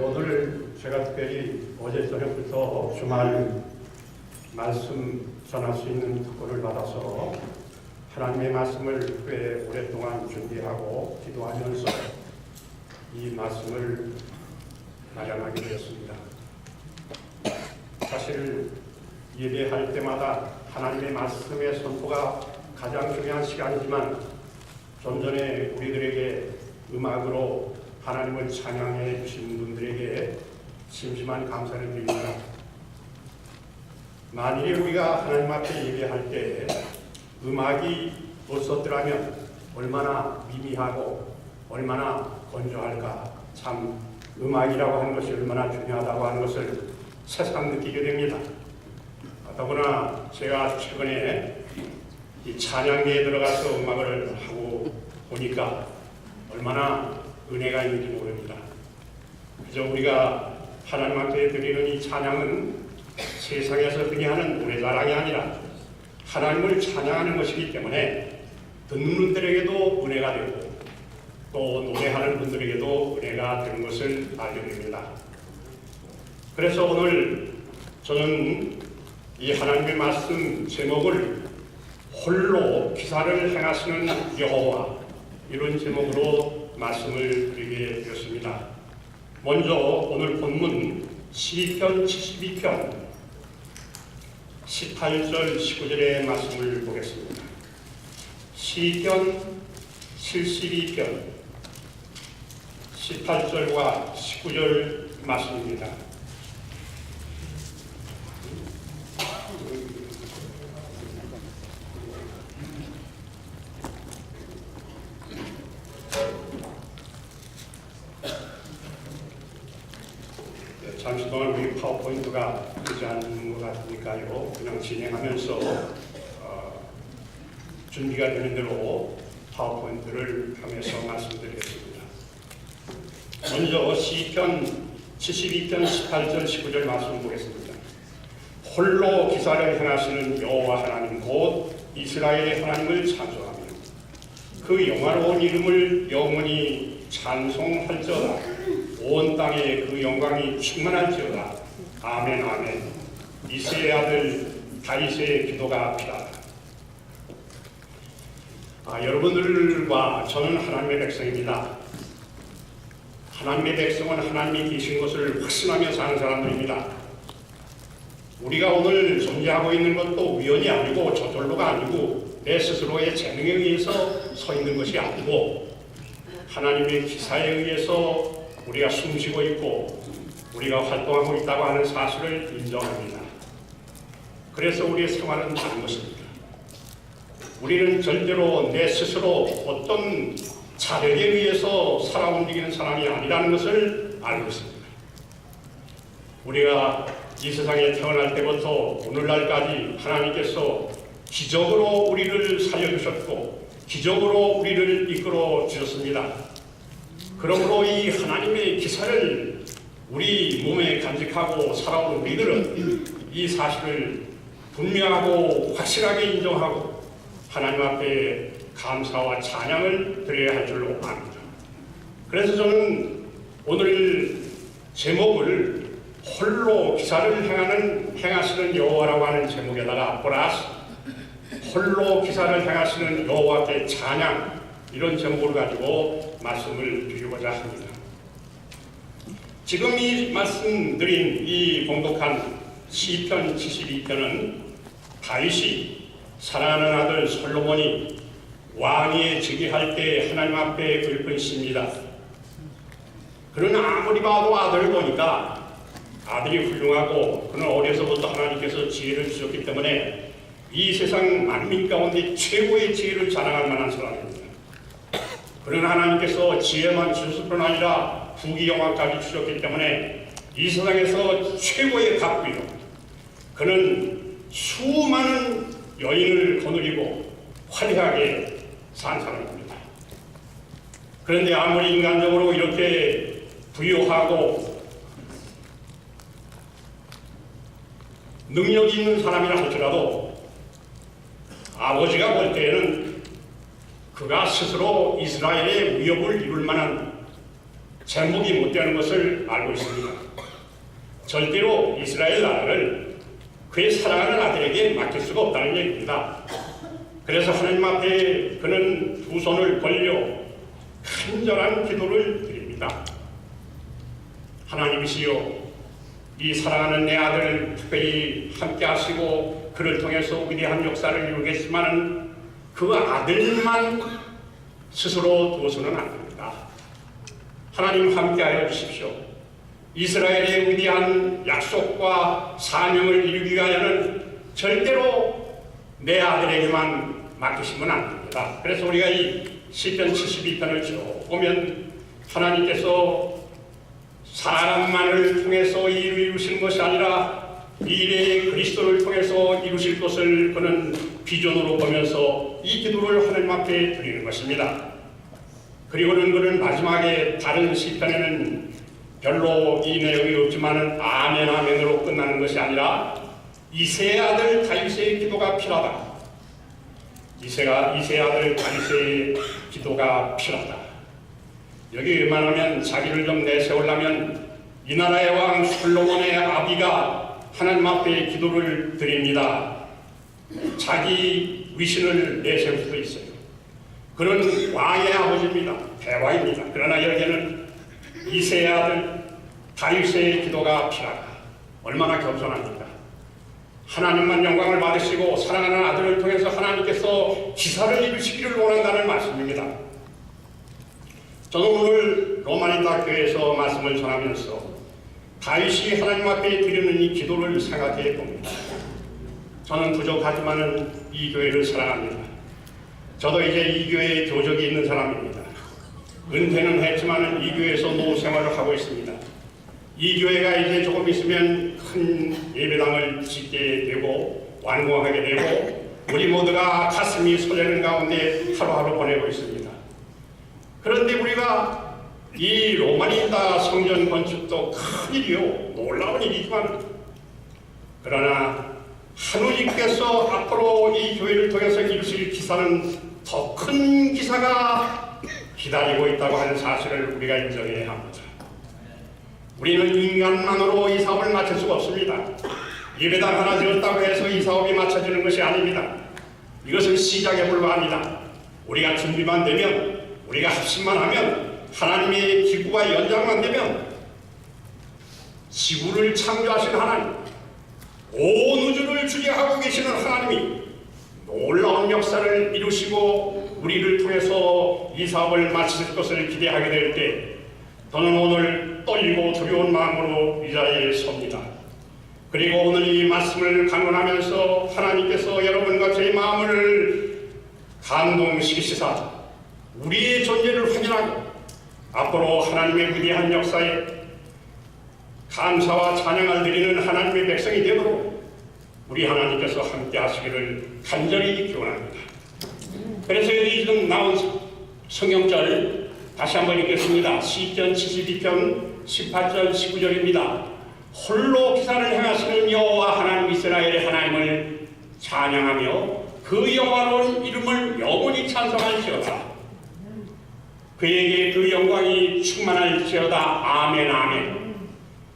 오늘 제가 특별히 어제 저녁부터 주말 말씀 전할 수 있는 특권을 받아서 하나님의 말씀을 꽤 오랫동안 준비하고 기도하면서 이 말씀을 마련하게 되었습니다. 사실 예배할 때마다 하나님의 말씀의 선포가 가장 중요한 시간이지만 좀 전에 우리들에게 음악으로 하나님을 찬양해 주신 분들에게 심심한 감사를 드립니다. 만일에 우리가 하나님 앞에 예배할 때 음악이 없었더라면 얼마나 미미하고 얼마나 건조할까. 참 음악이라고 하는 것이 얼마나 중요하다고 하는 것을 새삼 느끼게 됩니다. 더구나 제가 최근에 이 찬양계에 들어가서 음악을 하고 보니까 얼마나 은혜가 있는지 모릅니다. 그저 우리가 하나님 앞에 드리는 이 찬양은 세상에서 흔히 하는 노래자랑이 아니라 하나님을 찬양하는 것이기 때문에 듣는 분들에게도 은혜가 되고 또 노래하는 분들에게도 은혜가 되는 것을 알게 됩니다. 그래서 오늘 저는 이 하나님의 말씀 제목을 홀로 기사를 행하시는 여호와, 이런 제목으로 말씀을 드리게 되었습니다. 먼저 오늘 본문 시편 72편 18절 19절의 말씀을 보겠습니다. 시편 72편 18절과 19절 말씀입니다. 잠시 동안 우리 파워포인트가 되지 않는 것 같으니까요. 그냥 진행하면서 준비가 되는 대로 파워포인트를 하면서 말씀드리겠습니다. 먼저 시편 72편 18절 19절 말씀 보겠습니다. 홀로 기사를 행하시는 여호와 하나님 곧 이스라엘의 하나님을 찬송하며 그 영화로운 이름을 영원히 찬송할지어다. 온 땅에 그 영광이 충만할지어다. 아멘 아멘. 이새의 아들 다윗의 기도가 필요하다. 여러분들과 저는 하나님의 백성입니다. 하나님의 백성은 하나님이 계신 것을 확신하며 사는 사람들입니다. 우리가 오늘 존재하고 있는 것도 우연이 아니고 저절로가 아니고 내 스스로의 재능에 의해서 서 있는 것이 아니고 하나님의 기사에 의해서 우리가 숨쉬고 있고 우리가 활동하고 있다고 하는 사실을 인정합니다. 그래서 우리의 생활은 다른 것입니다. 우리는 절대로 내 스스로 어떤 자력에 의해서 살아 움직이는 사람이 아니라는 것을 알고 있습니다. 우리가 이 세상에 태어날 때부터 오늘날까지 하나님께서 기적으로 우리를 살려주셨고 기적으로 우리를 이끌어 주셨습니다. 그러므로 이 하나님의 기사를 우리 몸에 간직하고 살아온 우리들은 이 사실을 분명하고 확실하게 인정하고 하나님 앞에 감사와 찬양을 드려야 할 줄로 압니다. 그래서 저는 오늘 제목을 홀로 기사를 행하시는 여호와라고 하는 제목에다가 플러스 홀로 기사를 행하시는 여호와께 찬양, 이런 제목을 가지고 말씀을 드리고자 합니다. 지금 이 말씀드린 이 봉독한 시편 72편은 다윗이 사랑하는 아들 솔로몬이 왕위에 즉위할 때 하나님 앞에 읊은 시입니다. 그는 아무리 봐도 아들을 보니까 아들이 훌륭하고 그는 어려서부터 하나님께서 지혜를 주셨기 때문에 이 세상 만민 가운데 최고의 지혜를 자랑할 만한 사람입니다. 그는 하나님께서 지혜만 주셨을 뿐 아니라 부귀영화까지 주셨기 때문에 이 세상에서 최고의 갑부요. 그는 수많은 여인을 거느리고 화려하게 산 사람입니다. 그런데 아무리 인간적으로 이렇게 부유하고 능력이 있는 사람이라 할지라도 아버지가 볼 때에는 그가 스스로 이스라엘의 위협을 이룰 만한 제목이 못 되는 것을 알고 있습니다. 절대로 이스라엘 나라를 그의 사랑하는 아들에게 맡길 수가 없다는 얘기입니다. 그래서 하나님 앞에 그는 두 손을 벌려 간절한 기도를 드립니다. 하나님이시여, 이 사랑하는 내 아들을 특별히 함께 하시고 그를 통해서 위대한 역사를 이루겠지만 그 아들만 스스로 두어서는 안 됩니다. 하나님 함께하여 주십시오. 이스라엘의 위대한 약속과 사명을 이루기 위하여는 절대로 내 아들에게만 맡기시면 안 됩니다. 그래서 우리가 이 시편 72편을 쭉 보면 하나님께서 사람만을 통해서 이루시는 것이 아니라 미래의 그리스도를 통해서 이루실 것을 그는 비전으로 보면서 이 기도를 하나님 앞에 드리는 것입니다. 그리고는 그는 마지막에 다른 시편에는 별로 이 내용이 없지만 아멘 아멘으로 끝나는 것이 아니라 이새의 아들 다윗의 기도가 필요하다. 이새 아들 다윗의 기도가 필요하다. 여기 웬만하면 자기를 좀 내세우려면 이 나라의 왕 솔로몬의 아비가 하나님 앞에 기도를 드립니다. 자기 위신을 내세울 수도 있어요. 그는 왕의 아버지입니다. 대왕입니다. 그러나 여기에는 이새의 아들 다윗의 기도가 필요하다. 얼마나 겸손합니까? 하나님만 영광을 받으시고 사랑하는 아들을 통해서 하나님께서 기사를 이루시기를 원한다는 말씀입니다. 저는 오늘 로마니타 교회에서 말씀을 전하면서 다윗이 하나님 앞에 드리는 이 기도를 생각해 봅니다. 저는 부족하지만 이 교회를 사랑합니다. 저도 이제 이 교회에 교적이 있는 사람입니다. 은퇴는 했지만 이 교회에서 노후 생활을 하고 있습니다. 이 교회가 이제 조금 있으면 큰 예배당을 짓게 되고 완공하게 되고 우리 모두가 가슴이 설레는 가운데 하루하루 보내고 있습니다. 그런데 우리가 이 로마니타 성전 건축도 큰일이요, 놀라운 일이지만 그러나 하느님께서 앞으로 이 교회를 통해서 이루실 기사는 더 큰 기사가 기다리고 있다고 하는 사실을 우리가 인정해야 합니다. 우리는 인간만으로 이 사업을 마칠 수가 없습니다. 예배당 하나 지었다고 해서 이 사업이 마쳐지는 것이 아닙니다. 이것은 시작에 불과합니다. 우리가 준비만 되면, 우리가 합심만 하면, 하나님의 기구가 연장만 되면 지구를 창조하신 하나님, 온 우주를 주재하고 계시는 하나님이 놀라운 역사를 이루시고 우리를 통해서 이 사업을 마칠 것을 기대하게 될 때 저는 오늘 떨리고 두려운 마음으로 이 자리에 섭니다. 그리고 오늘 이 말씀을 강론하면서 하나님께서 여러분과 제 마음을 감동시키시사 우리의 존재를 확인하고 앞으로 하나님의 위대한 역사에 감사와 찬양을 드리는 하나님의 백성이 되도록 우리 하나님께서 함께 하시기를 간절히 기원합니다. 그래서 여기 지금 나온 성경절 다시 한번 읽겠습니다. 시편 72편 18절 19절입니다. 홀로 기사를 행하시는 여호와 하나님 이스라엘의 하나님을 찬양하며 그 영화로운 이름을 영원히 찬송할지어다. 그에게 그 영광이 충만할지어다. 아멘 아멘.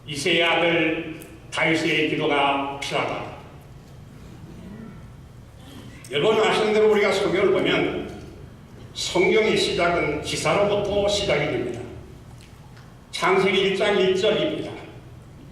이새의 아들 다윗의 기도가 필요하다. 여러분 아시는 대로 우리가 성경을 보면 성경의 시작은 기사로부터 시작이 됩니다. 창세기 1장 1절입니다.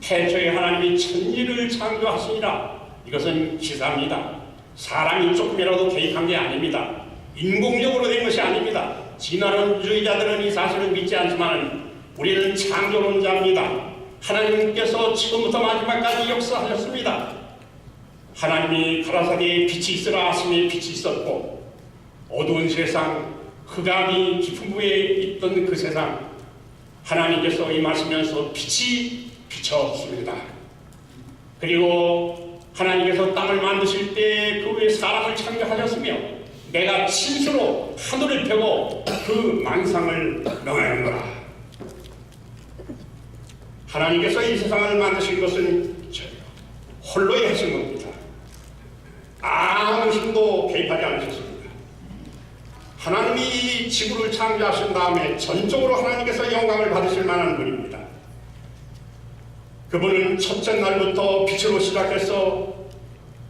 태초에 하나님이 천지를 창조하시니라. 이것은 기사입니다. 사람이 조금이라도 개입한 게 아닙니다. 인공적으로 된 것이 아닙니다. 진화론주의자들은 이 사실을 믿지 않지만 우리는 창조론자입니다. 하나님께서 처음부터 마지막까지 역사하셨습니다. 하나님이 가라사대에 빛이 있으라 하시니 빛이 있었고 어두운 세상, 흑암이 깊은 부에 있던 그 세상 하나님께서 임하시면서 빛이 비춰졌습니다. 그리고 하나님께서 땅을 만드실 때 그 위에 사람을 창조하셨으며 내가 침수로 하늘을 펴고 그 망상을 명하였노라. 하나님께서 이 세상을 만드신 것은 홀로이 하신 겁니다. 아무 힘도 개입하지 않으셨습니다. 하나님이 지구를 창조하신 다음에 전적으로 하나님께서 영광을 받으실 만한 분입니다. 그분은 첫째 날부터 빛으로 시작해서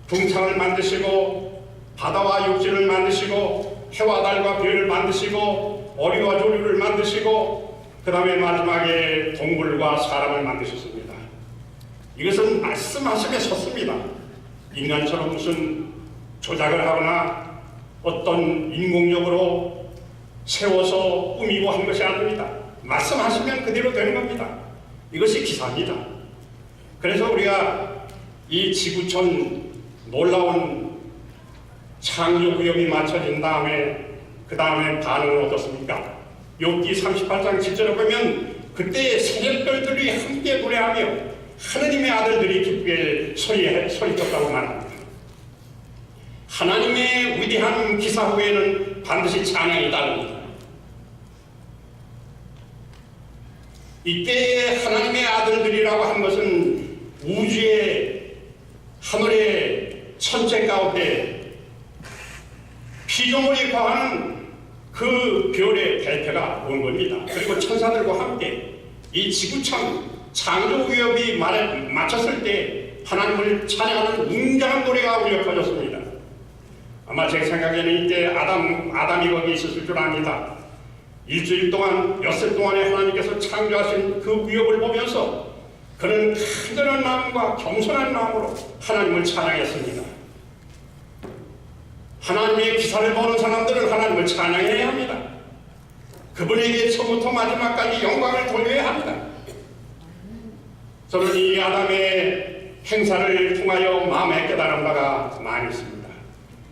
궁창을 만드시고 바다와 육지를 만드시고 해와 달과 별을 만드시고 어리와 조류를 만드시고 그 다음에 마지막에 동물과 사람을 만드셨습니다. 이것은 말씀하심에 섰습니다. 인간처럼 무슨 조작을 하거나 어떤 인공적으로 세워서 꾸미고 한 것이 아닙니다. 말씀하시면 그대로 되는 겁니다. 이것이 기사입니다. 그래서 우리가 이 지구촌 놀라운 창조구역이 맞춰진 다음에 그 다음에 반응은 어떻습니까? 욥기 38장 7절에 보면 그때 새벽별들이 함께 노래하며 하느님의 아들들이 기쁘게 소리쳤다고 말합니다. 하나님의 위대한 기사 후에는 반드시 찬양이 따릅니다. 이때 하나님의 아들들이라고 한 것은 우주의 하늘의 천체 가운데 피조물이 거하는 그 별의 대표가 온 겁니다. 그리고 천사들과 함께 이 지구창 창조위협이 맞췄을 때 하나님을 찬양하는 웅장한 노래가 울려 퍼졌습니다. 아마 제 생각에는 이때 아담이 거기 있었을 줄 압니다. 일주일 동안 엿새 동안에 하나님께서 창조하신 그 위협을 보면서 그는 간절한 마음과 겸손한 마음으로 하나님을 찬양했습니다. 하나님의 기사를 보는 사람들은 하나님을 찬양해야 합니다. 그분에게 처음부터 마지막까지 영광을 돌려야 합니다. 저는 이 아담의 행사를 통하여 마음에 깨달은 바가 많이 있습니다.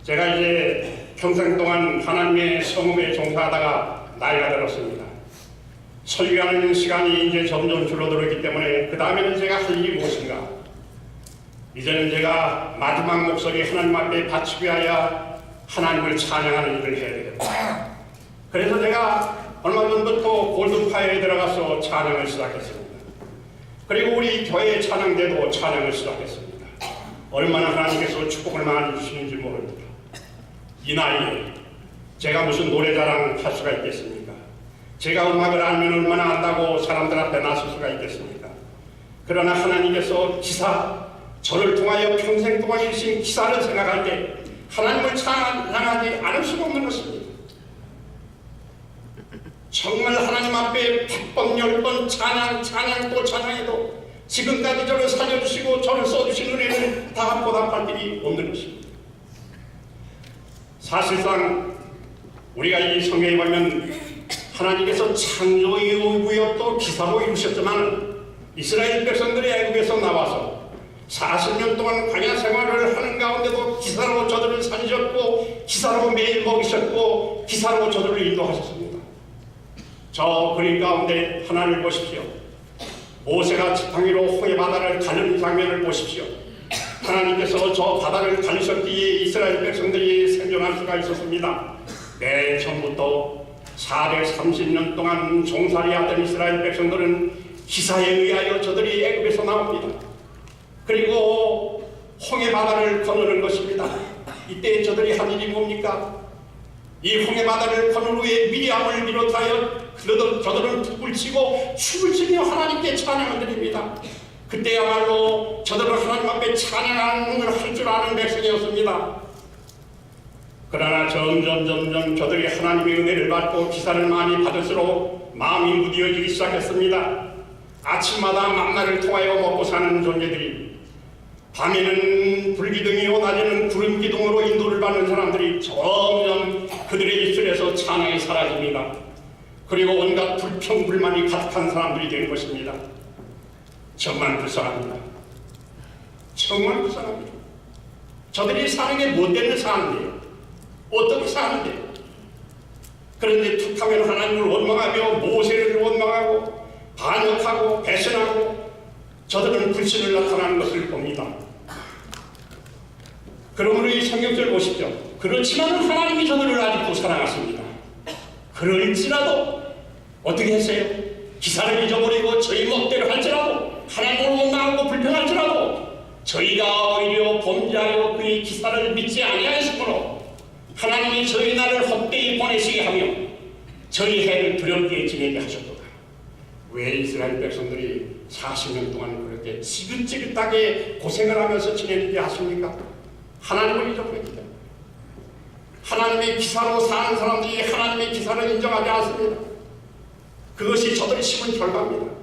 제가 이제 평생 동안 하나님의 성읍에 종사하다가 나이가 들었습니다. 설교하는 시간이 이제 점점 줄어들었기 때문에 그 다음에는 제가 할 일이 무엇인가? 이제는 제가 마지막 목소리 하나님 앞에 바치기 위하여 하나님을 찬양하는 일을 해야 되겠다. 그래서 제가 얼마 전부터 골든파이어에 들어가서 찬양을 시작했습니다. 그리고 우리 교회 찬양대도 찬양을 시작했습니다. 얼마나 하나님께서 축복을 많이 주시는지 모릅니다. 이 나이에 제가 무슨 노래 자랑 할 수가 있겠습니까? 제가 음악을 알면 얼마나 안다고 사람들 앞에 나설 수가 있겠습니까? 그러나 하나님께서 기사, 저를 통하여 평생 동안 이루신 기사를 생각할 때 하나님을 찬양하지 않을 수가 없는 것입니다. 정말 하나님 앞에 100번, 10번 찬양 또 찬양해도 지금까지 저를 살려주시고 저를 써주신 은혜는 다 보답할 일이 없는 것입니다. 사실상 우리가 이 성경에 보면 하나님께서 창조이후여 또 기사로 이루셨지만 이스라엘 백성들이 애국에서 나와서 40년 동안 광야 생활을 하는 가운데도 기사로 저들을 살리셨고 기사로 매일 먹이셨고 기사로 저들을 인도하셨습니다. 저 그림 가운데 하나를 보십시오. 모세가 지팡이로 홍해 바다를 가르는 장면을 보십시오. 하나님께서 저 바다를 가르셨기에 이스라엘 백성들이 생존할 수가 있었습니다. 맨 처음부터 430년 동안 종살이하던 이스라엘 백성들은 기사에 의하여 저들이 애굽에서 나옵니다. 그리고 홍해 바다를 건너는 것입니다. 이때 저들이 한 일이 뭡니까? 이 홍해 바다를 건넌 후에 미리암을 비롯하여 저들은 툭을 치고 춤을 추며 하나님께 찬양을 드립니다. 그때야말로 저들은 하나님 앞에 찬양을 할 줄 아는 백성이었습니다. 그러나 점점 저들이 하나님의 은혜를 받고 기사를 많이 받을수록 마음이 무뎌지기 시작했습니다. 아침마다 만나를 통하여 먹고 사는 존재들이 밤에는 불기둥이요 낮에는 구름기둥으로 인도를 받는 사람들이 점점 그들의 입술에서 찬양이 사라집니다. 그리고 온갖 불평불만이 가득한 사람들이 되는 것입니다. 정말 불쌍합니다. 정말 불쌍합니다. 저들이 사는 게 못되는 사는데요. 어떻게 사는데? 그런데 툭하면 하나님을 원망하며 모세를 원망하고 반역하고 배신하고 저들은 불신을 나타나는 것을 봅니다. 그러므로 이 성경절 보십시오. 그렇지만 하나님이 저들을 아직도 사랑하십니다. 그럴지라도 어떻게 했어요? 기사를 잊어버리고 저희 멋대로 할지라도, 하나님을 원망하고 불평할지라도 저희가 오히려 범죄하여 그의 기사를 믿지 아니하였으므로 하나님이 저희 나라를 헛되이 보내시게 하며 저희 해를 두렵게 지내게 하셨도다. 왜 이스라엘 백성들이 40년 동안 그렇게 지긋지긋하게 고생을 하면서 지내는지 아십니까? 하나님을 잊어버렸기 때문에. 하나님의 기사로 사는 사람들이 하나님의 기사를 인정하지 않습니다. 그것이 저들이 심은 결과입니다.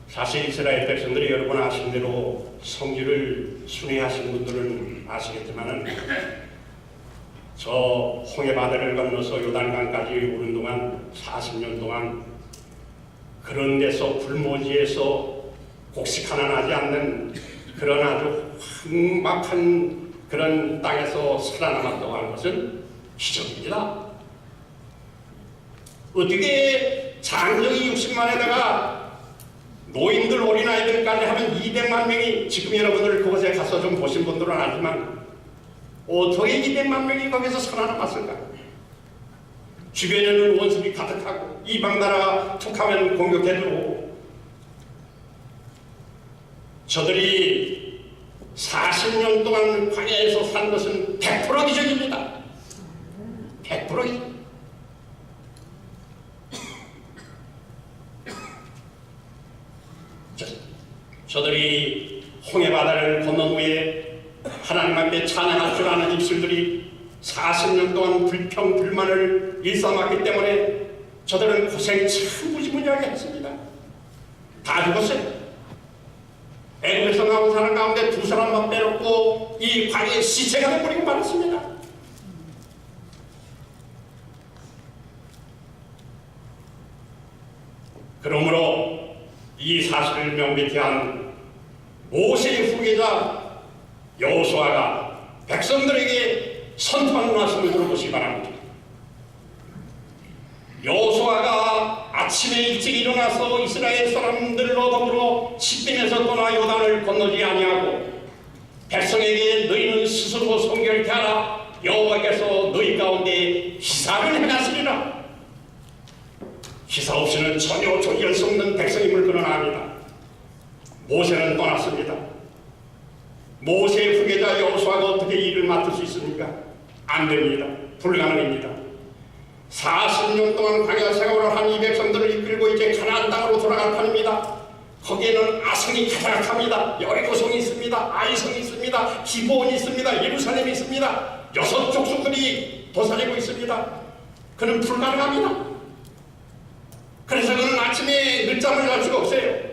사실 이스라엘 백성들이 여러분 아신 대로 성질을 순회하신 분들은 아시겠지만은 저 홍해바다를 건너서 요단강까지 오는 동안 40년 동안 그런 데서 불모지에서 곡식 하나 나지 않는 그런 아주 험악한 그런 땅에서 살아남았다고 하는 것은 기적입니다. 어떻게 장정이 60만에다가 노인들 어린아이들까지 하면 200만 명이, 지금 여러분들 그곳에 가서 좀 보신 분들은 알지만 어떻게 200만 명이 거기서 살아남았을까? 주변에는 원수들이 가득하고 이방 나라가 툭하면 공격해 들어오고 저들이 40년 동안 광야에서 산 것은 100% 기적입니다. 100% 기적. 저들이 홍해바다를 건넌 후에 하나님 앞에 찬양할 줄 아는 입술들이 40년 동안 불평, 불만을 일삼았기 때문에 저들은 고생 참 무지무지하게 했습니다. 다 죽었어요. 애굽에서 나온 사람 가운데 2사람만 빼놓고 이 광야에 시체가 돼버리고 말았습니다. 그러므로 이 사실을 명백히 한 모세의 후계자 여호수아가 백성들에게 선포하는 말씀을 들어보시기 바랍니다. 여호수아가 아침에 일찍 일어나서 이스라엘 사람들로 더불어 시딤에서 떠나 요단을 건너지 아니하고 백성에게 너희는 스스로 성결케 하라. 여호와께서 너희 가운데 기사를 행하시리라. 기사 없이는 전혀 존귀할 수 없는 백성임을 그러나합니다. 모세는 떠났습니다. 모세의 후계자 여호수아가 어떻게 일을 맡을 수 있습니까? 안 됩니다. 불가능입니다. 40년 동안 광야 생활을 한 이 백성들을 이끌고 이제 가나안 땅으로 돌아갈 판입니다. 거기에는 아성이 가득합니다. 여리고성이 있습니다. 아이성이 있습니다. 기브온이 있습니다. 예루살렘이 있습니다. 6족속들이 도사리고 있습니다. 그는 불가능합니다. 그래서 그는 아침에 늦잠을 잘 수가 없어요.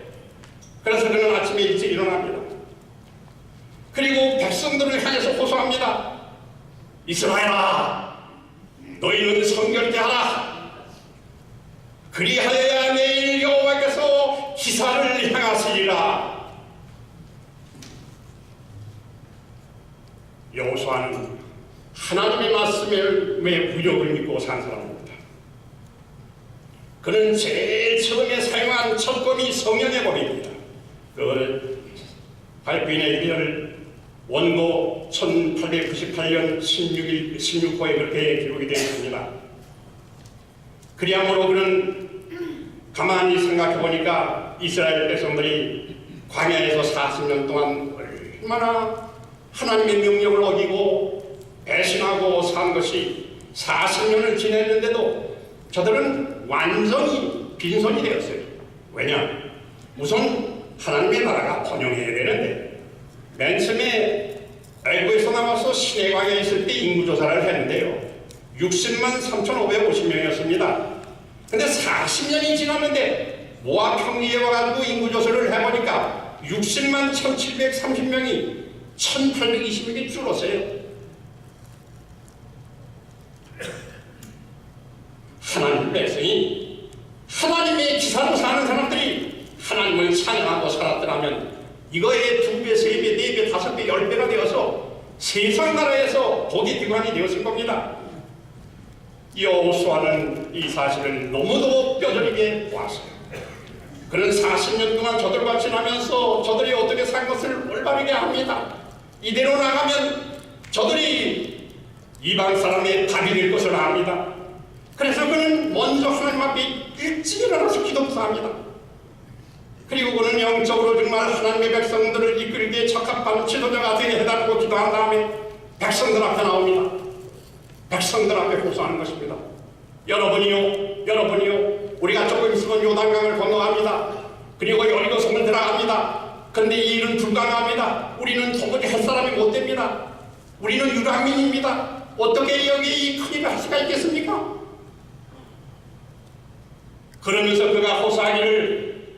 그래서 그는 아침에 일찍 일어납니다. 그리고 백성들을 향해서 호소합니다. 이스라엘아, 너희는 성결케 하라. 그리하여야 내일 여호와께서 기사를 행하시리라. 여호수아는 하나님의 말씀에 무력을 믿고 산 사람입니다. 그는 제일 처음에 사용한 첫검이 성령의 검입니다. 그 발부인의 일을 원고 1898년 16호에 그렇게 기록이 되어 있습니다. 그리하므로 그는 가만히 생각해 보니까 이스라엘 백성들이 광야에서 40년 동안 얼마나 하나님의 명령을 어기고 배신하고 산 것이 40년을 지냈는데도 저들은 완전히 빈손이 되었어요. 왜냐? 우선 하나님의 나라가 번영해야 되는데 맨 처음에 애굽에서 나와서 시내광야에 있을 때 인구조사를 했는데요. 60만 3,550명이었습니다. 근데 40년이 지났는데 모압 평리에 와가지고 인구조사를 해보니까 60만 1,730명이 1,820명이 줄었어요. 하나님 백성이 하나님의 기사로 사는 사람들이 하나님을 찬양하고 살았더라면 이거의 2배, 3배, 4배, 5배, 10배가 되어서 세상 나라에서 복의 기관이 되었을 겁니다. 여호수아는 이 사실을 너무도 뼈저리게 보았어요. 그런 40년 동안 저들과 지나면서 저들이 어떻게 산 것을 올바르게 합니다. 이대로 나가면 저들이 이방 사람의 답이 될 것을 압니다. 그래서 그는 먼저 하나님 앞에 일찍 일어나서 기도합니다. 그리고 그는 영적으로 정말 하나님의 백성들을 이끌기에 적합한 지도자가 되게 해달라고 기도한 다음에 백성들 앞에 나옵니다. 백성들 앞에 호소하는 것입니다. 여러분이요, 우리가 조금 있으면 요단강을 건너갑니다. 그리고 여리고성을 들어갑니다. 그런데 이 일은 불가능합니다. 우리는 도무지 할 사람이 못 됩니다. 우리는 유랑민입니다. 어떻게 여기 이 큰일을 할 수가 있겠습니까? 그러면서 그가 호소하기를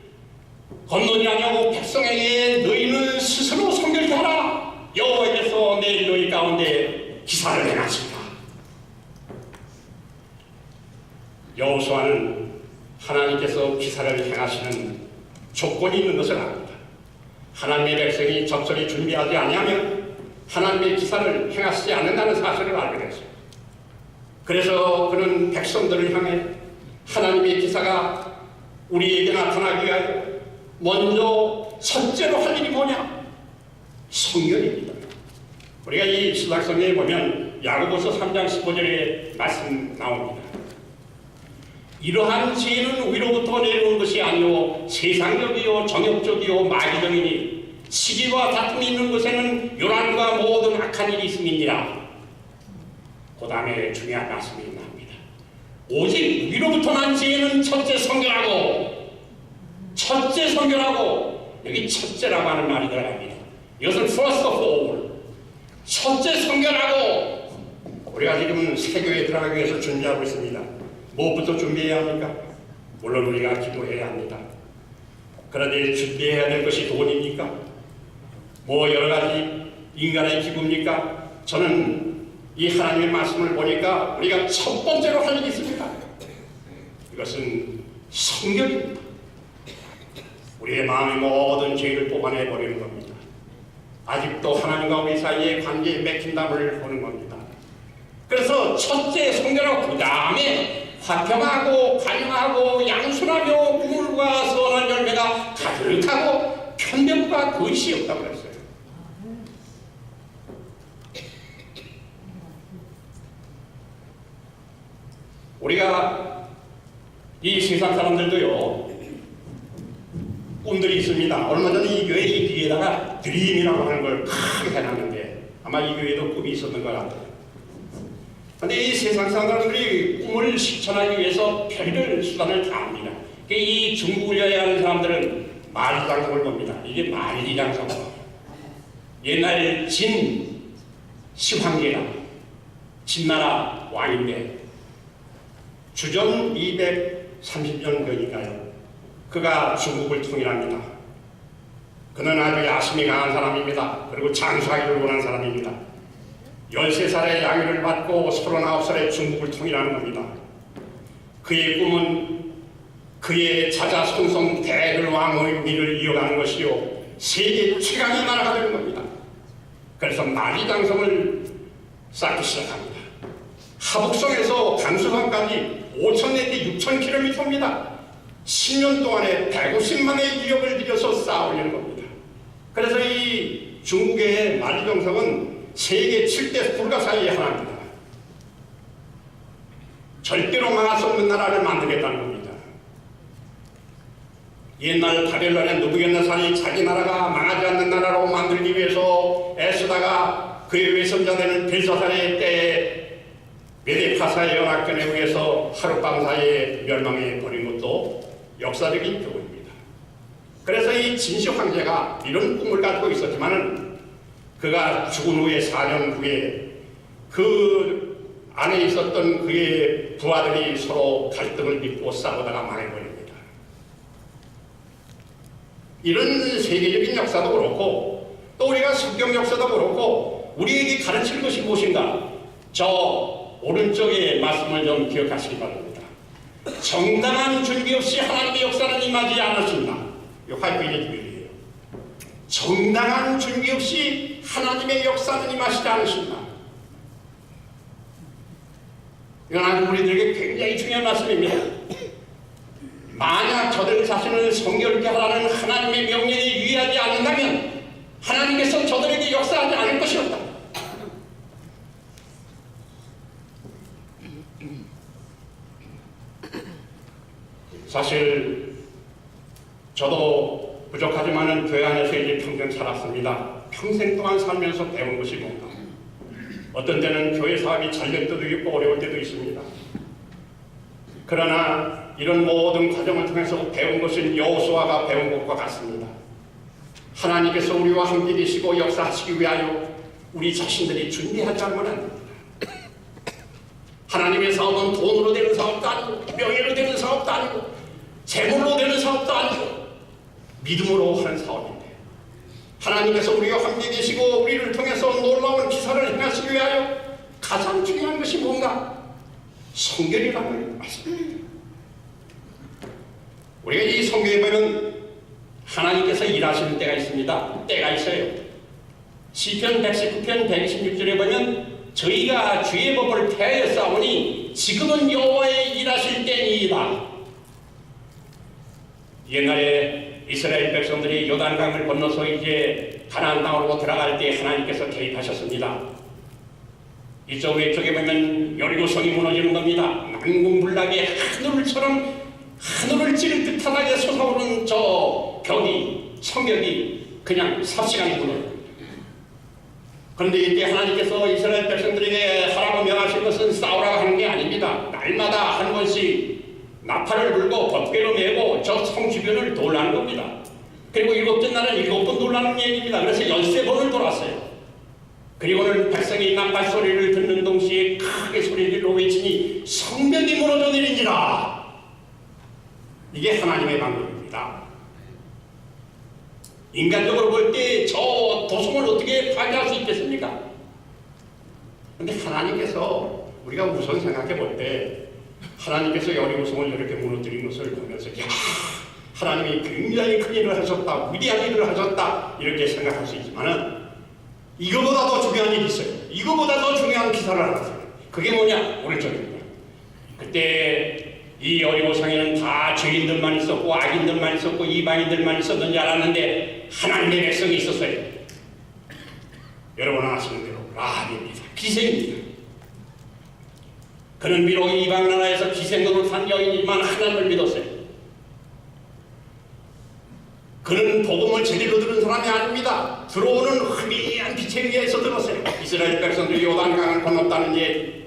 건너지 아니하고 백성에게 너희는 스스로 성결케 하라. 여호와께서 내일 너희 가운데 기사를 행하시리라. 여호수아는 하나님께서 기사를 행하시는 조건이 있는 것을 압니다. 하나님의 백성이 적절히 준비하지 아니하면 하나님의 기사를 행하시지 않는다는 사실을 알게 됐어요. 그래서 그는 백성들을 향해 하나님의 기사가 우리에게 나타나기 위하여 먼저 첫째로 할 일이 뭐냐? 성결입니다. 우리가 이 신약성경에 보면 야고보서 3장 15절에 말씀 나옵니다. 이러한 지혜는 위로부터 내려온 것이 아니요 세상적이요 정욕적이요 마귀적이니 시기와 다툼이 있는 것에는 요란과 모든 악한 일이 있음이니라. 그 다음에 중요한 말씀이 나옵니다. 오직 위로부터 난 지혜는 첫째 성결하고 여기 첫째라고 하는 말이 들어갑니다. 이것은 first of all, 첫째 성결하고. 우리가 지금 세교에 들어가기 위해서 준비하고 있습니다. 무엇부터 준비해야 합니까? 물론 우리가 기도해야 합니다. 그런데 준비해야 될 것이 돈입니까? 뭐 여러 가지 인간의 기구입니까? 저는 이 하나님의 말씀을 보니까 우리가 첫 번째로 할 일이 있습니다. 이것은 성결입니다. 우리의 마음의 모든 죄를 뽑아내버리는 겁니다. 아직도 하나님과 우리 사이의 관계에 맥힌담을 보는 겁니다. 그래서 첫째 성결하고 그 다음에 화평하고 관용하고 양순하며 우물과 선한 열매가 가득하고 편견과 거짓이 없다고 했어요. 우리가 이 세상 사람들도요 꿈들이 있습니다. 얼마 전에 이 교회 이 뒤에다가 드림이라고 하는 걸 크게 해놨는데 아마 이 교회도 꿈이 있었던 것 같아요. 그런데 이 세상 사람들이 꿈을 실천하기 위해서 별별 수단을 다 합니다. 이 중국을 여행하는 사람들은 만리장성을 봅니다. 이게 만리장성. 옛날 진 시황제가 진나라 왕인데 주전 230년 전인가요? 그가 중국을 통일합니다. 그는 아주 야심이 강한 사람입니다. 그리고 장수하기를 원하는 사람입니다. 13살에 양위를 받고 39살에 중국을 통일하는 겁니다. 그의 꿈은 그의 자자손손 대들왕의 미를 이어가는 것이요 세계 최강의 나라가 되는 겁니다. 그래서 만리장성을 쌓기 시작합니다. 하북성에서 강수성까지 5,000 내지 6,000km입니다. 10년 동안에 150만의 인력을 들여서 쌓아올리는 겁니다. 그래서 이 중국의 만리장성은 세계 7대 불가사의의 하나입니다. 절대로 망할 수 없는 나라를 만들겠다는 겁니다. 옛날 바벨론의 느부갓네살이 자기 나라가 망하지 않는 나라로 만들기 위해서 애쓰다가 그의 외손자되는 벨사살의 때에 메데파사의 연합군에 의해서 하룻밤 사이에 멸망해 버린 것도 역사적인 교훈입니다. 그래서 이 진시 황제가 이런 꿈을 가지고 있었지만은 그가 죽은 후에 4년 후에 그 안에 있었던 그의 부하들이 서로 갈등을 빚고 싸우다가 망해버립니다. 이런 세계적인 역사도 그렇고 또 우리가 성경 역사도 그렇고 우리에게 가르칠 것이 무엇인가? 저 오른쪽의 말씀을 좀 기억하시기 바랍니다. 정당한 준비 없이 하나님의 역사는 임하지 않았습니다. 이 화이트의 주일이에요. 정당한 준비 없이 하나님의 역사는 임하시지 않으신다. 이건 아주 우리들에게 굉장히 중요한 말씀입니다. 만약 저들 자신을 성결케 하라는 하나님의 명령에 유의하지 않는다면 하나님께서 저들에게 역사하지 않을 것이었다. 사실 저도 부족하지만은 교회 안에서 이제 평생 살았습니다. 평생 동안 살면서 배운 것이 뭔가. 어떤 때는 교회 사업이 잘 될 때도 있고 어려울 때도 있습니다. 그러나 이런 모든 과정을 통해서 배운 것은 여호수아가 배운 것과 같습니다. 하나님께서 우리와 함께 계시고 역사하시기 위하여 우리 자신들이 준비하지 않으면 안 됩니다. 하나님의 사업은 돈으로 되는 사업도 아니고 명예로 되는 사업도 아니고 재물로 되는 사업도 아니고 믿음으로 하는 사업인데 하나님께서 우리와 함께 계시고 우리를 통해서 놀라운 기사를 행하시기 위하여 가장 중요한 것이 뭔가? 성결이라는 말씀입니다. 우리가 이 성경에 보면 하나님께서 일하시는 때가 있습니다. 때가 있어요. 시편 119편 126절에 보면 저희가 주의 법을 폐하여 싸우니 지금은 여호와의 일하실 때니이다. 옛날에 이스라엘 백성들이 요단강을 건너서 이제 가나안 땅으로 들어갈 때 하나님께서 개입하셨습니다. 이쪽 왼쪽에 보면 여리고성이 무너지는 겁니다. 난공불락의 하늘을 찌를 듯하게 솟아오르는 저 벽이 성벽이 그냥 삽시간에 무너집니다. 그런데 이때 하나님께서 이스라엘 백성들에게 하라고 명하신 것은 싸우라고 하는 게 아닙니다. 날마다 한 번씩 나팔을 불고 법궤로 메고 저 성 주변을 돌라는 겁니다. 그리고 7째 날은 7번 돌라는 얘기입니다. 그래서 13번을 돌았어요. 그리고는 백성이 나팔 소리를 듣는 동시에 크게 소리를 외치니 성벽이 무너져 내린지라. 이게 하나님의 방법입니다. 인간적으로 볼 때 저 도성을 어떻게 파괴할 수 있겠습니까? 그런데 하나님께서 우리가 우선 생각해 볼 때 하나님께서 여리고성을 이렇게 무너뜨린 것을 보면서 야, 하나님이 굉장히 큰 일을 하셨다, 위대한 일을 하셨다 이렇게 생각할 수 있지만은 이거보다 더 중요한 일이 있어요. 이거보다 더 중요한 기사를 알았어요. 그게 뭐냐? 오른쪽입니다. 그때 이 여리고성에는 다 죄인들만 있었고 악인들만 있었고 이방인들만 있었는 줄 알았는데 하나님의 백성이 있었어요. 여러분 아시는 대로 라합입니다. 기생입니다. 그는 비록 이방 나라에서 기생으로 산 여인이지만 하나님을 믿었어요. 그는 복음을 제대로 들은 사람이 아닙니다. 들어오는 희미한 빛에 의해서 들었어요. 이스라엘 백성들이 요단강을 건넜다는 얘기,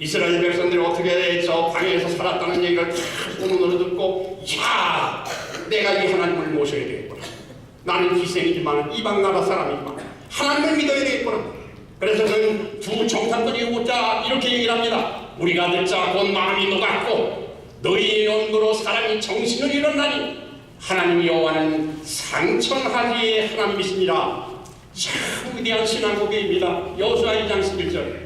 이스라엘 백성들이 어떻게 저 방에서 살았다는 얘기를 다 소문으로 듣고 야, 내가 이 하나님을 모셔야 되겠구나. 나는 기생이지만 이방 나라 사람이지만 하나님을 믿어야 되겠구나. 그래서 그는 두 정탐꾼이 웃자 이렇게 얘기를 합니다. 우리가 듣자 곧 마음이 녹았고 너희의 연구로 사람이 정신을 잃었나니 하나님 여호와는 상천하지의 하나님이시니라. 참 위대한 신앙 고백입니다. 여호수아 2장 11절.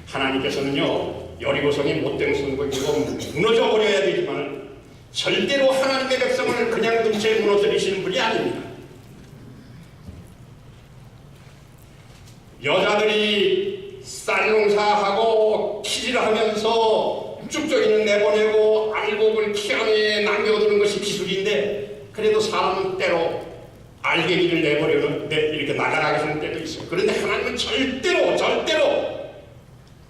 하나님께서는요 여리고성이 못된 성벽이고 무너져 버려야 되지만 절대로 하나님의 백성을 그냥 둔 채 무너뜨리시는 분이 아닙니다. 여자들이 쌀농사하고 키질하면서 쭉저기는 내보내고 알곡을 키 안에 남겨두는 것이 기술인데 그래도 사람은 때로 알갱이를 내버려는 이렇게 나가라게 하는 때도 있어요. 그런데 하나님은 절대로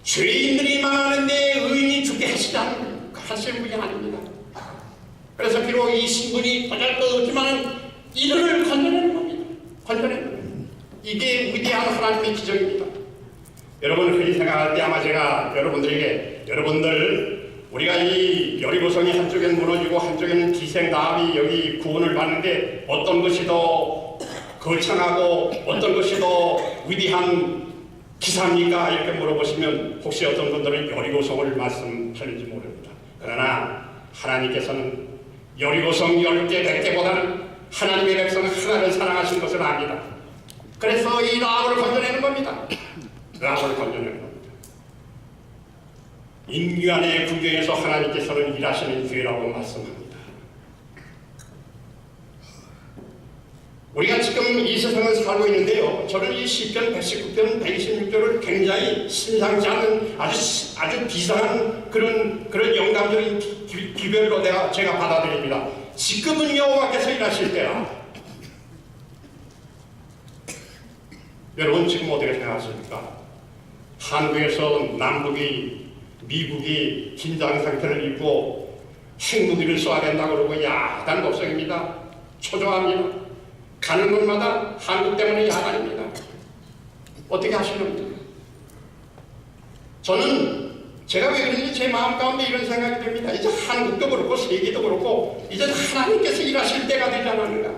죄인들이 망하는데 의인이 죽게 하시는 분이 아닙니다. 그래서 비록 이 신분이 보잘것없지만 이들을 건져내는 겁니다. 건져내는 겁니다. 이게 위대한 하나님의 기적입니다. 여러분 흔히 생각할 때 아마 제가 여러분들 우리가 이 여리고성이 한쪽엔 무너지고 한쪽에는 기생 라합이 여기 구원을 받는데 어떤 것이 더 거창하고 어떤 것이 더 위대한 기사입니까? 이렇게 물어보시면 혹시 어떤 분들은 여리고성을 말씀하는지 모릅니다. 그러나 하나님께서는 여리고성 10개 100개보다는 하나님의 백성 하나를 사랑하신 것을 압니다. 그래서 이 라합을 건져내는 겁니다. 라합을 건져내는 겁니다. 인간의 구경에서 하나님께서는 일하시는 기회라고 말씀합니다. 우리가 지금 이 세상을 살고 있는데요. 저는 이 시편 119편 126절을 굉장히 심상치 않은 아주 비상한 그런 영감적인 기별로 제가 받아들입니다. 지금은 여호와께서 일하실 때라. 여러분 지금 어떻게 생각하십니까? 한국에서 남북이 미국이 긴장 상태를 입고 핵무기를 쏘아야 된다고 그러고 야단 법석입니다. 초조합니다. 가는 곳마다 한국 때문에 야단입니다. 어떻게 하시렵니까? 저는 제가 왜 그런지 제 마음 가운데 이런 생각이 듭니다. 이제 한국도 그렇고 세계도 그렇고 이제 하나님께서 일하실 때가 되지 않았는가?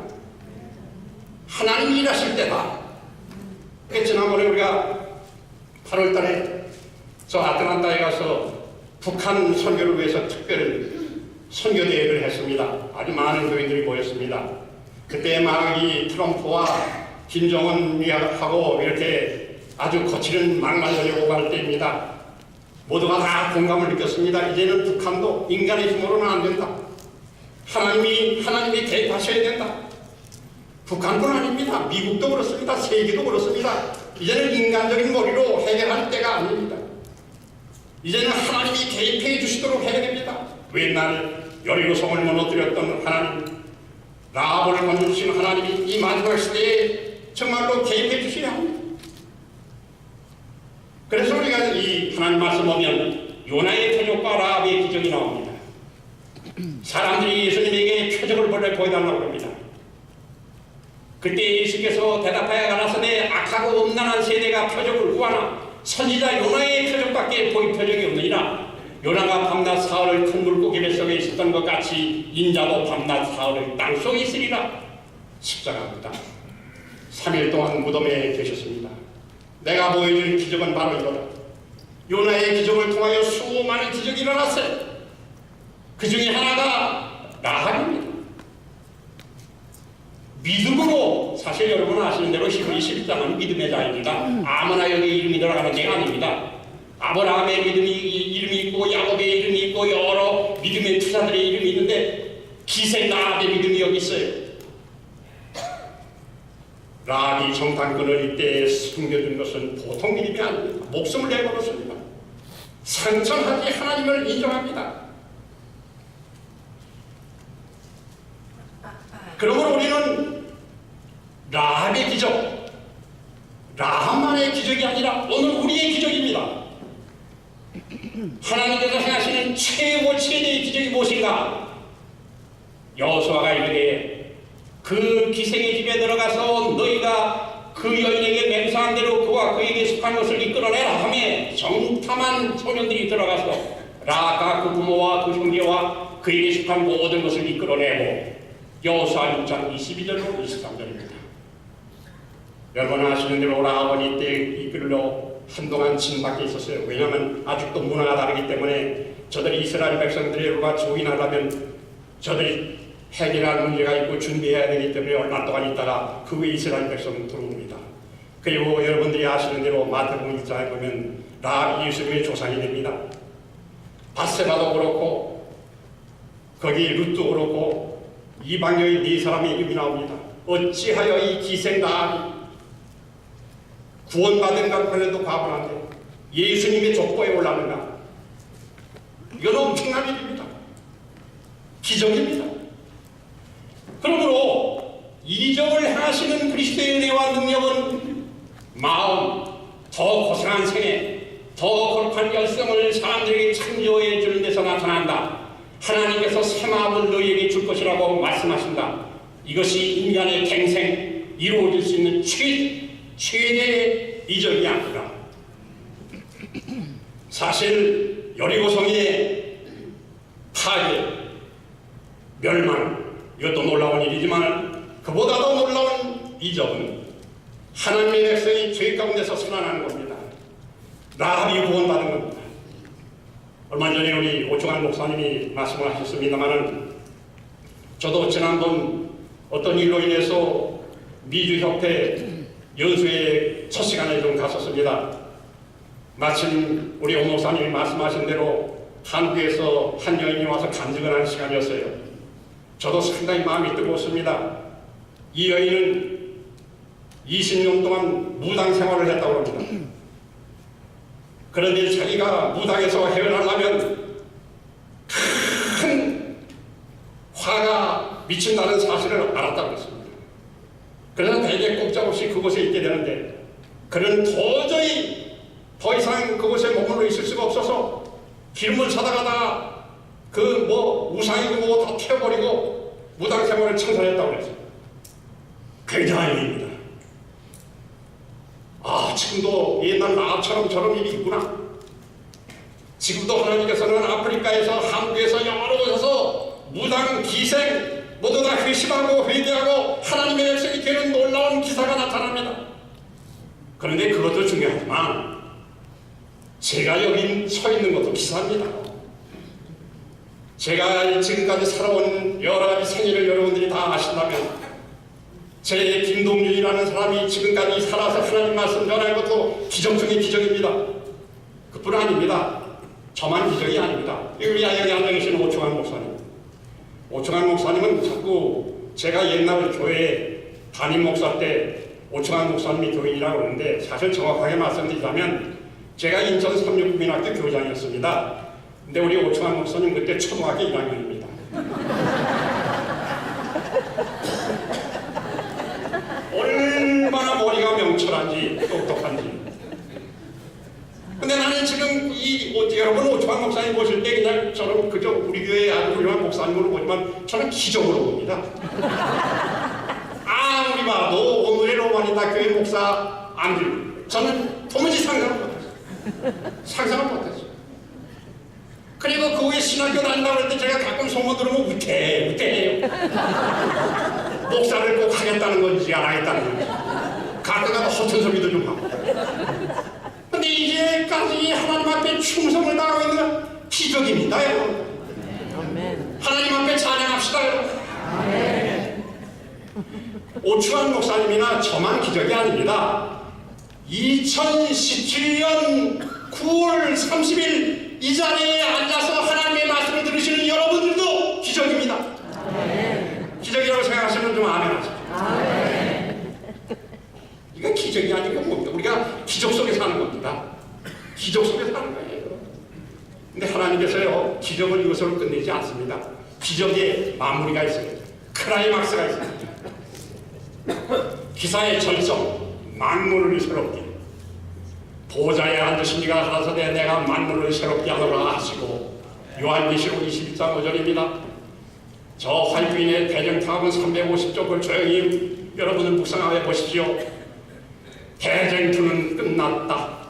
하나님이 일하실 때다. 지난번에 우리가 8월달에 저 아틀란타에 가서 북한 선교를 위해서 특별 선교대회를 했습니다. 아주 많은 교인들이 모였습니다. 그때 막 이 트럼프와 김정은하고 이렇게 아주 거칠은 막말전이 오고 갈 때입니다. 모두가 다 공감을 느꼈습니다. 이제는 북한도 인간의 힘으로는 안 된다. 하나님이 개입하셔야 된다. 북한뿐 아닙니다. 미국도 그렇습니다. 세계도 그렇습니다. 이제는 인간적인 머리로 해결할 때가 아닙니다. 이제는 하나님이 개입해 주시도록 해야 됩니다. 옛날 여리고 성을 무너뜨렸던 하나님, 라합을 건져주신 하나님이 이 마지막 시대에 정말로 개입해 주셔야 합니다. 그래서 우리가 이 하나님 말씀 보면 요나의 표적과 라합의 기적이 나옵니다. 사람들이 예수님에게 표적을 보여달라고 합니다. 그때 예수께서 대답하여 가라사대 악하고 음란한 세대가 표적을 구하나 선지자 요나의 표적밖에 보일 표적이 없느니라. 요나가 밤낮 사흘을 큰 물고기 뱃속에 있었던 것 같이 인자도 밤낮 사흘을 땅속에 있으리라. 십자가입니다. 3일 동안 무덤에 계셨습니다. 내가 보여준 기적은 바로 이거다. 요나의 기적을 통하여 수많은 기적이 일어났어요. 그 중에 하나가 라합입니다. 믿음으로, 사실 여러분 아시는 대로 히브리 11장은 믿음의 자입니다. 아무나 여기 이름이 들어가는 데가 아닙니다. 아브라함의 이름이 있고 야곱의 이름이 있고 여러 믿음의 투자들의 이름이 있는데 기생 라합의 믿음이 여기 있어요. 라합이 정탐꾼을 이때 숨겨준 것은 보통 믿음이 아닙니다. 목숨을 내걸었습니다. 상처하지 하나님을 인정합니다. 그러므로 우리는 라합의 기적, 라합만의 기적이 아니라 오늘 우리의 기적입니다. 하나님께서 행하시는 최대의 기적이 무엇인가? 여호수아가 이르되 그 기생의 집에 들어가서 너희가 그 여인에게 맹세한 대로 그와 그에게 속한 것을 이끌어내라 하며 정탐한 소년들이 들어가서 라합과 그 부모와 그 형제와 그에게 속한 모든 것을 이끌어내고 여호수아 6장 22절로 23절입니다. 여러분 아시는 대로 라합은 이때 이끌러 한동안 진밖에 있었어요. 왜냐하면 아직도 문화가 다르기 때문에 저들이 이스라엘 백성들과 조인하려면 저들이 해결할 문제가 있고 준비해야 되기 때문에 얼마 동안 있다가 그 후에 이스라엘 백성은 들어옵니다. 그리고 여러분들이 아시는 대로 마태복음 1장에 보면 라합이 예수님의 조상이 됩니다. 바세바도 그렇고 거기 룻도 그렇고 이방여인 네 사람의 이름이 나옵니다. 어찌하여 이 기생 라합이 구원받은 간편에도 과분한데 예수님의 족보에 올라는가? 이건 엄청난 일입니다. 기적입니다. 그러므로 이적을 행하시는 그리스도의 은혜와 능력은 마음, 더 고생한 생애, 더 거룩한 열성을 사람들에게 창조해 주는 데서 나타난다. 하나님께서 새 마음을 너희에게 줄 것이라고 말씀하신다. 이것이 인간의 갱생, 이루어질 수 있는 최대의 이적이 아니라 사실 여리고성의 파괴, 멸망, 이것도 놀라운 일이지만 그보다도 놀라운 이적은 하나님의 백성이 죄 가운데서 살아나는 겁니다. 라합이 구원받은 겁니다. 얼마 전에 우리 오충환 목사님이 말씀을 하셨습니다만 저도 지난번 어떤 일로 인해서 미주협회 연수회 첫 시간에 좀 갔었습니다. 마침 우리 오 목사님이 말씀하신 대로 한국에서 한 여인이 와서 간증을 하는 시간이었어요. 저도 상당히 마음이 뜨거웠습니다. 이 여인은 20년 동안 무당 생활을 했다고 합니다. 그런데 자기가 무당에서 헤어나려면 큰 화가 미친다는 사실을 알았다고 했습니다. 그래서 대개 꼼짝없이 그곳에 있게 되는데, 그는 도저히 더 이상 그곳에 머물러 있을 수가 없어서 기름을 사다가다 그 우상이고 뭐 다 태워버리고 무당 생활을 청산했다고 했어요. 굉장한 일입니다. 아, 지금도 옛날 나처럼 저런 일이 있구나. 지금도 하나님께서는 아프리카에서, 한국에서, 여러 곳에서 무당, 기생 모두 다 회심하고 회개하고 하나님의 백성이 되는 놀라운 기사가 나타납니다. 그런데 그것도 중요하지만 제가 여기 서 있는 것도 기사입니다. 제가 지금까지 살아온 여러 가지 생일을 여러분들이 다 아신다면, 제 김동률이라는 사람이 지금까지 살아서 하나님 말씀 전하는 것도 기적 중의 기적입니다. 그뿐 아닙니다. 저만 기적이 아닙니다. 우리 여기 앉아 계신 오충환 목사님. 오충환 목사님은 자꾸 제가 옛날 교회 담임 목사 때 오충환 목사님이 교인이라고 그러는데, 사실 정확하게 말씀드리자면 제가 인천 삼육국민학교 교장이었습니다. 근데 우리 오충환 목사님 그때 초등학교 1학년입니다. 얼마나 머리가 명철한지 똑똑한지. 근데 나는 지금 여러분 오충환 목사님 보실 때 그냥 저는 그저 우리 교회 아주 훌륭한 목사님으로 보지만 저는 기적으로 봅니다. 아무리 봐도 오늘의 로마니타 교회 목사 안들, 저는 도무지 상상을 못했어요. 그리고 그 후에 신학교 다닌다고 할 때 제가 가끔 소문 들으면 우태해요. 목사를 꼭 하겠다는 건지 안 하겠다는 건지 가끔 가다 허튼 소리도 좀 하고. 근데 이제까지 하나님 앞에 충성을 다하고 있는 건 기적입니다, 여러분. 하나님 앞에 찬양합시다, 여러분. 오충환 목사님이나 저만 기적이 아닙니다. 2017년 9월 30일 이 자리에 앉아서 하나님의 말씀을 들으시는 여러분들도 기적입니다. 기적이라고 생각하시면 좀 아멘 하세요. 이건 기적이 아니고 뭡니까? 우리가 기적 속에 사는 겁니다. 기적 속에 사는 거예요. 근데 하나님께서요, 기적을 이것으로 끝내지 않습니다. 기적에 마무리가 있어요. 클라이막스가 있습니다. 기사의 절정, 만물을 새롭게 보좌에 앉으신 이가 하라사대 내가 만물을 새롭게 하노라 하시고, 요한계시록 21장 5절입니다. 저 활주인의 대쟁탕은 350쪽을 조용히 여러분을 묵상하여 보십시오. 대쟁투는 끝났다.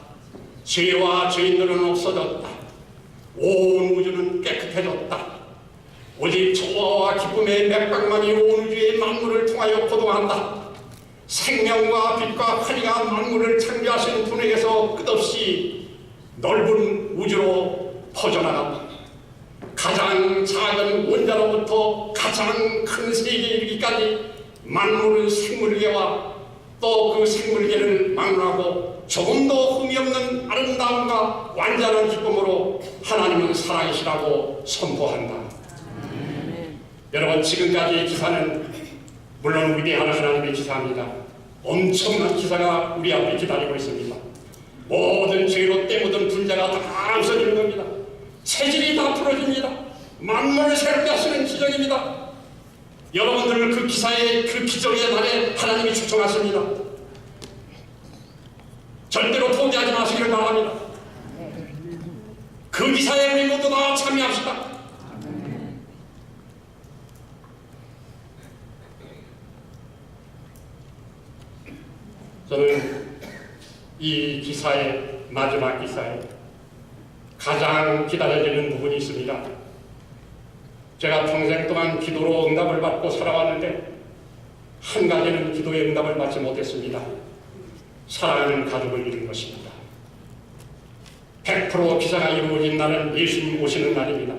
죄와 죄인들은 없어졌다. 온 우주는 깨끗해졌다. 오직 조화와 기쁨의 맥박만이 온 우주의 만물을 통하여 거동한다. 생명과 빛과 화리가 만물을 창조하신 분에게서 끝없이 넓은 우주로 퍼져나간다. 가장 작은 원자로부터 가장 큰 세계에 이르기까지 만물은 생물계와 또 그 생물계를 막론하고 조금 더 흠이 없는 아름다움과 완전한 기쁨으로 하나님은 살아계시라고 선포한다. 여러분, 지금까지의 기사는 물론 위대한 하나님의 기사입니다. 엄청난 기사가 우리 앞에 기다리고 있습니다. 모든 죄로 때묻은 분자가 다 없어지는 겁니다. 체질이 다 풀어집니다. 만물을 새롭게 하시는 기적입니다. 여러분들을 그 기사의 그 기적의 날에 하나님이 초청하십니다. 절대로 포기하지 마시기를 바랍니다. 그 기사에 우리 모두 다 참여합시다. 저는 이 기사의 마지막 기사에 가장 기다려지는 부분이 있습니다. 제가 평생 동안 기도로 응답을 받고 살아왔는데 한 가지는 기도의 응답을 받지 못했습니다. 사랑하는 가족을 잃은 것입니다. 100% 기사가 이루어진 날은 예수님 오시는 날입니다.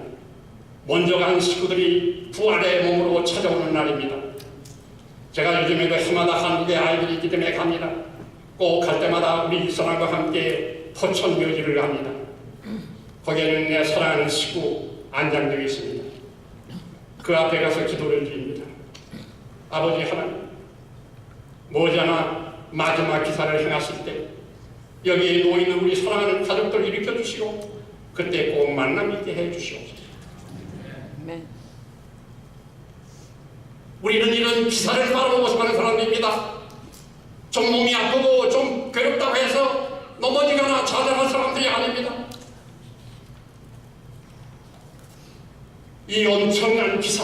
먼저 간 식구들이 부활의 몸으로 찾아오는 날입니다. 제가 요즘에도 해마다 한국에 아이들이 있기 때문에 갑니다. 꼭 갈 때마다 우리 일사람과 함께 포천묘지를 갑니다. 거기에는 내 사랑하는 식구 안장되어 있습니다. 그 앞에 가서 기도를 드립니다. 아버지 하나님, 머지않아 마지막 기사를 행하실 때 여기에 놓여있는 우리 사랑하는 가족들 일으켜 주시고 그때 꼭 만남 있게 해 주시옵소서. 우리는 이런 기사를 바라보고 사는 사람들입니다. 좀 몸이 아프고 좀 괴롭다고 해서 넘어지거나 좌절할 사람들이 아닙니다. 이 엄청난 기사,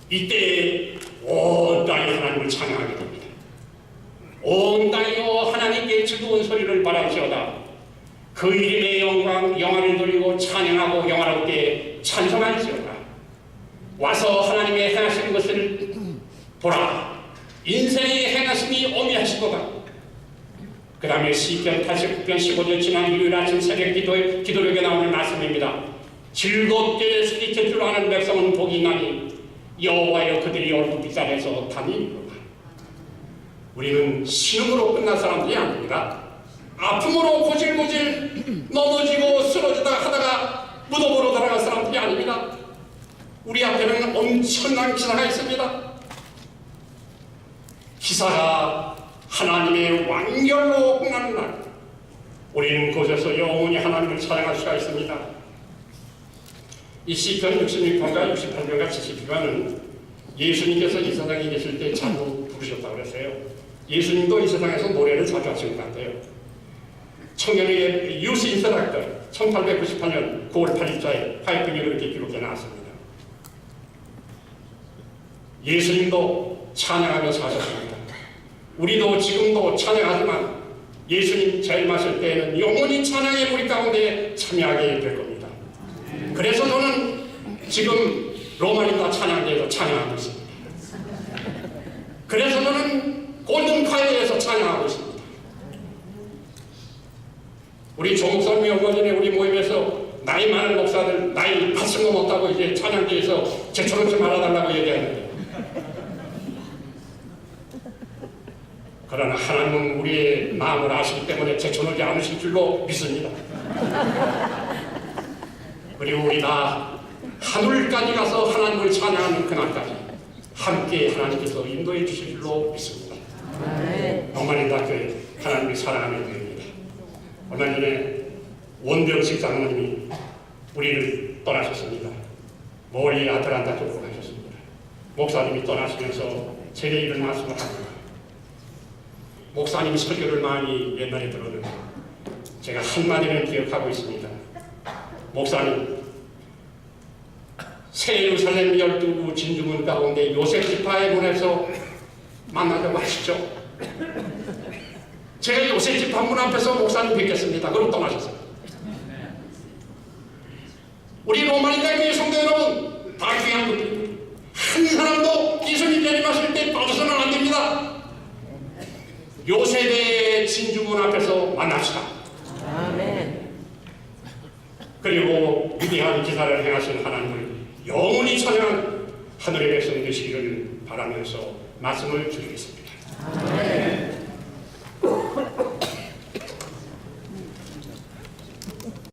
이때 온 땅이 하나님을 찬양하게 됩니다. 온 땅이여 하나님께 즐거운 소리를 바라시오다. 그 이름의 영광을 돌리고 찬양하고 영화롭게 찬송할지어다. 와서 하나님의 행하시는 것을 보라. 인생의 행하심이 오미하시도다. 그 다음에 시편 89편 15절 지난 일요일 아침 새벽 기도록에 나오는 말씀입니다. 즐겁게 소리칠 줄 아는 백성은 복이 있나니 여호와여 그들이 얼굴빛살에서 다니리로다. 우리는 신음으로 끝난 사람들이 아닙니다. 아픔으로 고질고질 넘어지고 쓰러지다 하다가 무덤으로 돌아간 사람들이 아닙니다. 우리 앞에는 엄청난 기사가 있습니다. 기사가 하나님의 완결로 끝나는 날, 우리는 그곳에서 영원히 하나님을 찬양할 수가 있습니다. 이 시편 66편과 68편과 70편은 예수님께서 이 세상에 계실 때 자주 부르셨다고 그랬어요. 예수님도 이 세상에서 노래를 자주 하신 것 같아요. 청년의 유스 인서락들 1898년 9월 8일자에 화이트니로 이렇게 기록해 나왔습니다. 예수님도 찬양하며 사셨습니다. 우리도 지금도 찬양하지만 예수님 재림하실 때에는 영원히 찬양의 무리 가운데 참여하게 될 겁니다. 그래서 저는 지금 로마니카 찬양대에서 찬양하고 있습니다. 그래서 저는 골든카이에서 찬양하고 있습니다. 우리 조목사님이 얼마 전에 우리 모임에서 나이 많은 목사들 나이 80 넘었다고 이제 찬양대에서 제처럼 좀 알아달라고 얘기하는데, 그러나 하나님은 우리의 마음을 아시기 때문에 제쳐놓지 않으실 줄로 믿습니다. 그리고 우리 다 하늘까지 가서 하나님을 찬양하는 그날까지 함께 하나님께서 인도해 주실 줄로 믿습니다. 로마니카교회 하나님이 사랑하는 교회입니다. 얼마 전에 원병식 장로님이 우리를 떠나셨습니다. 멀리 아틀란타 쪽으로 가셨습니다. 목사님이 떠나시면서 제게 이런 말씀을 합니다. 목사님 설교를 많이 옛날에 들었는데 제가 한마디는 기억하고 있습니다. 목사님, 새 예루살렘 12구 진주문 가운데 요셉 지파의 문에서 만나자고 하시죠. 제가 요셉 지파 문 앞에서 목사님 뵙겠습니다. 그럼 떠나셨어요. 우리 로마니카 교회 성도 여러분, 다 귀한 분들입니다. 한 사람도 예수님 재림하실 때 빠져서는 안 됩니다. 요셉의 진주문 앞에서 만납시다. 아멘. 그리고 위대한 기사를 행하신 하나님을 영원히 찬양한 하늘의 백성 되시기를 바라면서 말씀을 드리겠습니다.